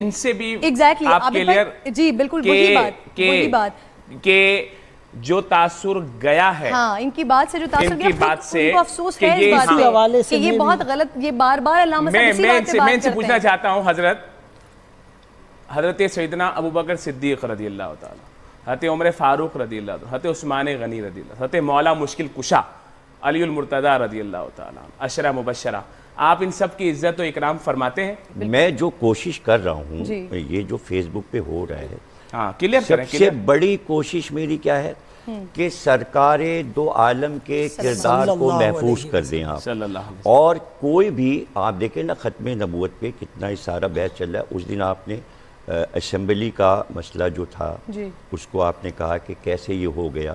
इनसे भी एग्जैक्टली आप क्लियर जी बिल्कुल वही बात के जो तासुर गया है, हाँ, इनकी बात से जो तासुर गया, बात से उनको अफसोस है इस बात पे कि ये बहुत गलत, ये बार-बार अल्लामा साहब इसी बात पे बात करते हैं। मैं इनसे पूछना चाहता हूँ हजरत सैयदना अबू बकर सिद्दीक रज़ियल्लाहु ताला, हज़रत उमर फारूक रज़ियल्लाहु ताला, हज़रत उस्मान गनी रज़ियल्लाहु, हज़रत मौला मुश्किल कुशा अली उल मुर्तज़ा रज़ियल्लाहु ताला, अशरा मुबशरा, आप इन सब की इज्जत और इकराम फरमाते हैं? मैं जो कोशिश कर रहा हूँ, ये जो फेसबुक पे हो रहा है, हाँ, क्लियर करें। सबसे बड़ी कोशिश मेरी क्या है कि सरकारे दो आलम के किरदार को महफूज कर दें आप। और कोई भी आप देखें ना, ख़त्म नबूवत पे कितना ही सारा बहस चल रहा है। उस दिन आपने असेंबली का मसला जो था उसको आपने कहा कि कैसे ये हो गया,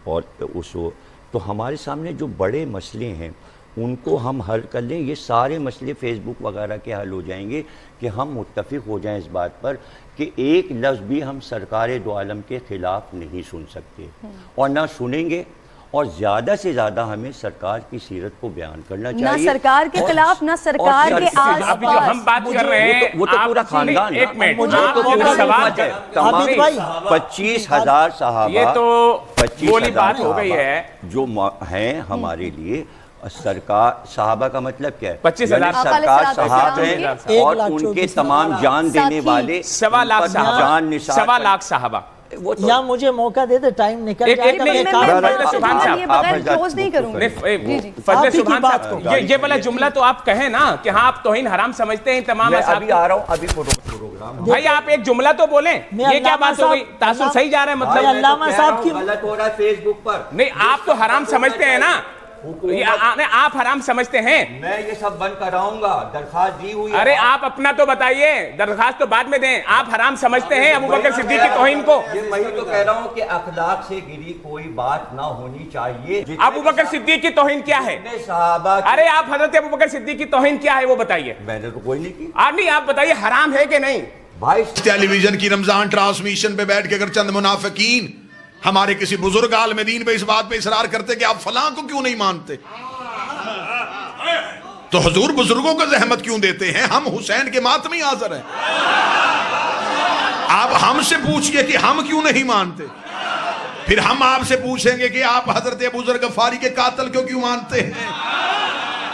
और उसको तो हमारे सामने जो बड़े मसले हैं उनको हम हल कर लें, ये सारे मसले फेसबुक वगैरह के हल हो जाएंगे कि हम मुत्तफिक हो जाएं इस बात पर कि एक लफ्ज़ भी हम सरकार दो आलम के ख़िलाफ़ नहीं सुन सकते और ना सुनेंगे, और ज़्यादा से ज़्यादा हमें सरकार की सीरत को बयान करना चाहिए, ना सरकार के खिलाफ ना सरकार के आस-पास। हम बात कर रहे हैं वो तो पूरा खानदान, एक मिनट, सवाल है तमाम 25,000 सहाबा, ये तो 25,000 बात हो गई है जो हैं हमारे लिए। सरकार साहबा का मतलब क्या है? 25,000 सरकार साहब हैं और उनके तमाम जान देने वाले 1.25 लाख जान, 1.25 लाख साहबा। या मुझे मौका दे दे, टाइम निकल जाएगा। ये वाला जुमला तो आप कहे ना कि हाँ आप तौहीन हराम समझते हैं तमाम। अभी आ रहा हूँ, अभी प्रोग्राम भाई आप एक जुमला तो बोलें, ये क्या बात हो गई? तासुर सही जा रहा है मतलब? अल्लामा साहब की गलत हो रहा है फेसबुक पर। नहीं, आप तो हराम समझते हैं ना, आप हराम समझते हैं। मैं ये सब बंद कराऊंगा, दरखास्त दी हुई है। अरे आप अपना तो बताइए, दरखास्त तो बाद में दें। आप हराम समझते हैं अबू बकर सिद्दीक की तौहीन को? ये मैं तो कह रहा हूँ कि अखलाक से गिरी कोई बात ना होनी चाहिए। अबू बकर सिद्दीक की तौहीन क्या है? अरे आप हजरत अबू बकर सिद्दीक की तौहीन क्या है वो बताइए। मैंने तो कोई नहीं की। नहीं, आप बताइए हराम है कि नहीं? भाई टेलीविजन की रमजान ट्रांसमिशन पे बैठ के अगर चंद मुनाफिकीन हमारे किसी बुजुर्ग आलिम दीन पे इस बात पे इसरार करते कि आप फलां को क्यों नहीं मानते, तो हुजूर बुजुर्गों को जहमत क्यों देते हैं? हम हुसैन के मातमी हाजिर हैं। आप हमसे पूछिए कि हम क्यों नहीं मानते, फिर हम आपसे पूछेंगे कि आप हजरत अबू ज़र गफ़ारी के कातिल क्यों मानते हैं?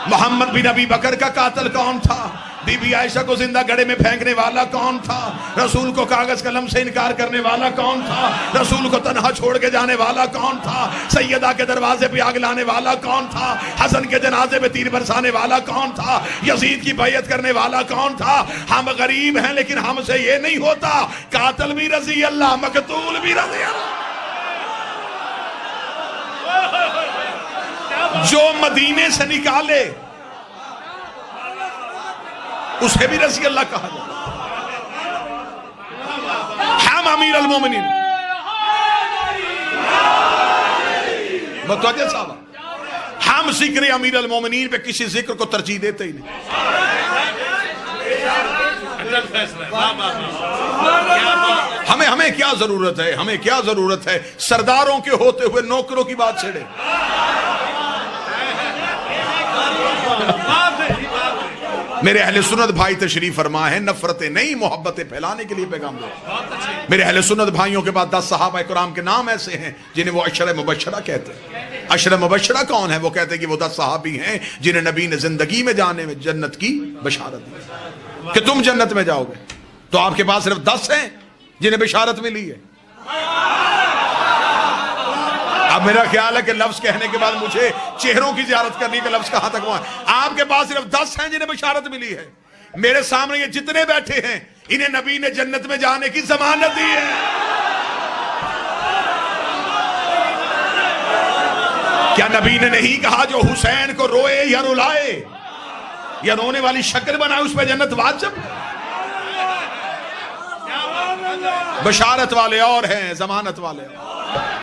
मोहम्मद बिन अबी बकर का कातिल कौन था? बीबी आयशा को जिंदा गड़े में फेंकने वाला कौन था? रसूल को कागज कलम से इनकार करने वाला कौन था? रसूल को तन्हा छोड़ के जाने वाला कौन था? सैयदा के दरवाजे पे आग लाने वाला कौन था? हसन के जनाजे पे तीर बरसाने वाला कौन था? यजीद की बैयत करने वाला कौन था? हम गरीब हैं लेकिन हमसे ये नहीं होता, कातिल भी रजी अल्लाह, मकतूल भी रजी अल्लाह। जो मदीने से निकाले उसे भी रज़ी अल्लाह कहा जाए। हम अमीर अल मोमिनीन मुतवज्जह साहब, हम जिक्र अमीर अल मोमिनीन पे किसी जिक्र को तरजीह देते ही नहीं। हमें क्या जरूरत है? हमें क्या जरूरत है सरदारों के होते हुए नौकरों की बात छेड़े? मेरे अहले सुन्नत भाई तशरीफ फरमा है, नफरतें नहीं मोहब्बतें फैलाने के लिए पैगाम दो। मेरे अहले सुन्नत भाइयों के बाद 10 सहाबा किराम के नाम ऐसे हैं जिन्हें वो अशर मुबशरा कहते हैं। अशर मुबशरा कौन है? वो कहते हैं कि वो 10 सहाबी हैं जिन्हें नबी ने जिंदगी में जाने में जन्नत की बशारत दी कि तुम जन्नत में जाओगे। तो आपके पास सिर्फ 10 हैं जिन्हें बशारत मिली है। अब मेरा ख्याल है कि लफ्ज कहने के बाद मुझे चेहरों की ज़ियारत करने का लफ्ज कहां तक हुआ? आपके पास सिर्फ 10 हैं जिन्हें बशारत मिली है। मेरे सामने ये जितने बैठे हैं इन्हें नबी ने जन्नत में जाने की जमानत दी है। क्या नबी ने नहीं कहा जो हुसैन को रोए या रुलाए या रोने वाली शक्ल बनाए उस पर जन्नत वाजिब? बशारत वाले और हैं, जमानत वाले और।